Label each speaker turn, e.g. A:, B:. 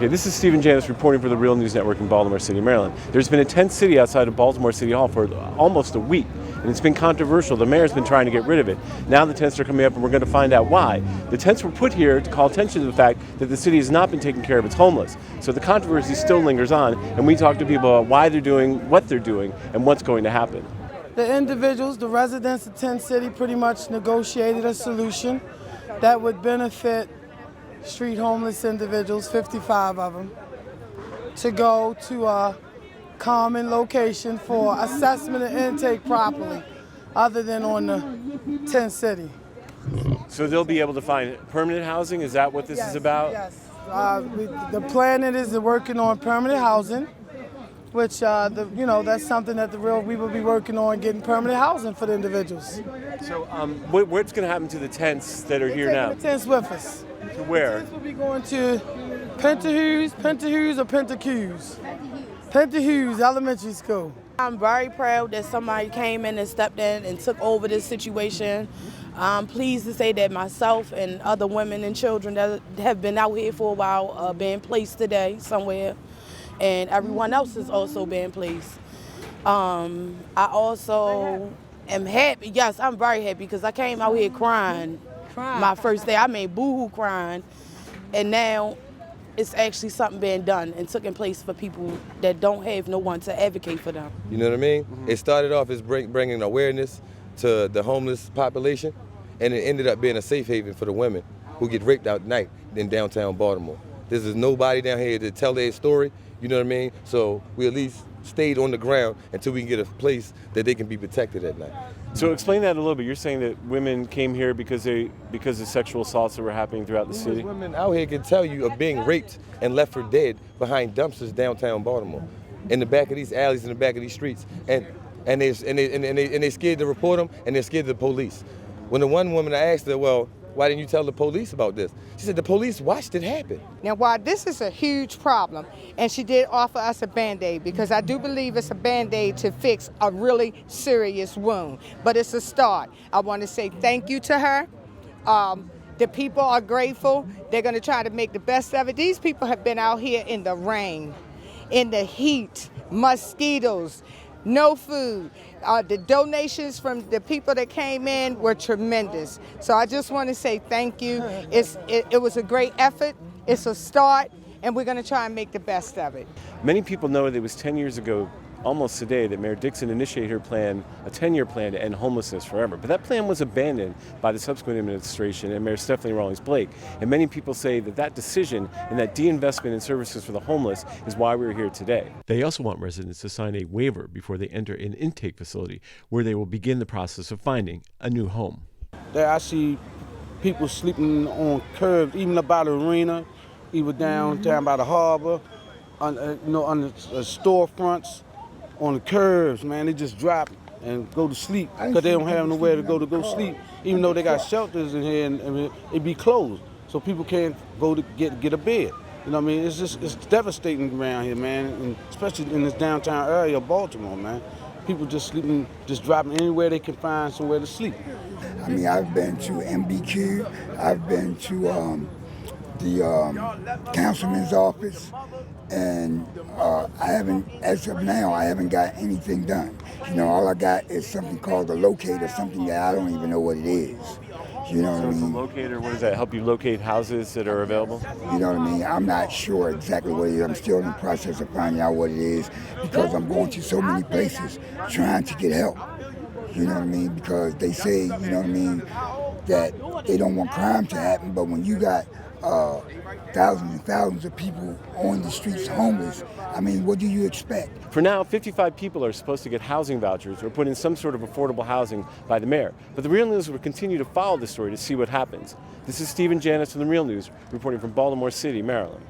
A: Okay, this is Stephen Janis reporting for the Real News Network in Baltimore City, Maryland. There's been a tent city outside of Baltimore City Hall for almost a week, and it's been controversial. The mayor's been trying to get rid of it. Now the tents are coming up, and we're going to find out why. The tents were put here to call attention to the fact that the city has not been taking care of its homeless. So the controversy still lingers on, and we talk to people about why they're doing what they're doing and what's going to happen.
B: The individuals, the residents of Tent City, pretty much negotiated a solution that would benefit street homeless individuals, 55 of them, to go to a common location for assessment and intake properly, other than on the Tent City.
A: So they'll be able to find permanent housing? Is that what this is about?
B: Yes. The plan is working on permanent housing, which that's something that we will be working on, getting permanent housing for the individuals.
A: So what's going to happen to the tents that are here now?
B: The tents with us.
A: To where?
B: The tents will be going to Pentahughes or Pentahughes? Pentahughes Elementary School.
C: I'm very proud that somebody came in and stepped in and took over this situation. I'm pleased to say that myself and other women and children that have been out here for a while are being placed today somewhere, and everyone else is also being placed. I also am happy. Yes, I'm very happy because I came out here crying. My first day, I made boo-hoo crying, and now it's actually something being done and taking place for people that don't have no one to advocate for them.
D: You know what I mean? Mm-hmm. It started off as bringing awareness to the homeless population, and it ended up being a safe haven for the women who get raped out at night in downtown Baltimore. There's nobody down here to tell their story, you know what I mean? So we at least stayed on the ground until we can get a place that they can be protected at night.
A: So explain that a little bit. You're saying that women came here because of sexual assaults that were happening throughout the city?
D: Women out here can tell you of being raped and left for dead behind dumpsters downtown Baltimore, in the back of these alleys, in the back of these streets, and they scared to report them, and they're scared of the police. When the one woman, I asked her, well, why didn't you tell the police about this? She said the police watched it happen.
E: Now, while this is a huge problem, and she did offer us a Band-Aid, because I do believe it's a Band-Aid to fix a really serious wound, but it's a start. I want to say thank you to her. The people are grateful. They're going to try to make the best of it. These people have been out here in the rain, in the heat, mosquitoes, no food. The donations from the people that came in were tremendous. So I just want to say thank you. It was a great effort. It's a start, and we're going to try and make the best of it.
A: Many people know that it was 10 years ago, almost today, that Mayor Dixon initiated her plan, a 10-year plan to end homelessness forever. But that plan was abandoned by the subsequent administration and Mayor Stephanie Rawlings-Blake. And many people say that decision and that de-investment in services for the homeless is why we're here today. They also want residents to sign a waiver before they enter an intake facility where they will begin the process of finding a new home.
F: There I see people sleeping on curbs, even about the arena, even down by the harbor, on the storefronts, on the curbs, man. They just drop and go to sleep because they don't have nowhere to go sleep, even though they got shelters in here and it be closed, so people can't go to get a bed. You know what I mean? It's devastating around here, man, and especially in this downtown area of Baltimore, man. People just sleeping, just dropping anywhere they can find somewhere to sleep.
G: I mean, I've been to MBQ, I've been to the councilman's office, and as of now, I haven't got anything done. You know, all I got is something called a locator, something that I don't even know what it is. You know what I mean?
A: So it's a locator, what does that help you locate houses that are available?
G: You know what I mean? I'm not sure exactly what it is. I'm still in the process of finding out what it is because I'm going to so many places trying to get help. You know what I mean? Because they say, you know what I mean, that they don't want crime to happen, but when you got thousands and thousands of people on the streets homeless, I mean, what do you expect?
A: For now, 55 people are supposed to get housing vouchers or put in some sort of affordable housing by the mayor. But the Real News will continue to follow this story to see what happens. This is Stephen Janis from the Real News, reporting from Baltimore City, Maryland.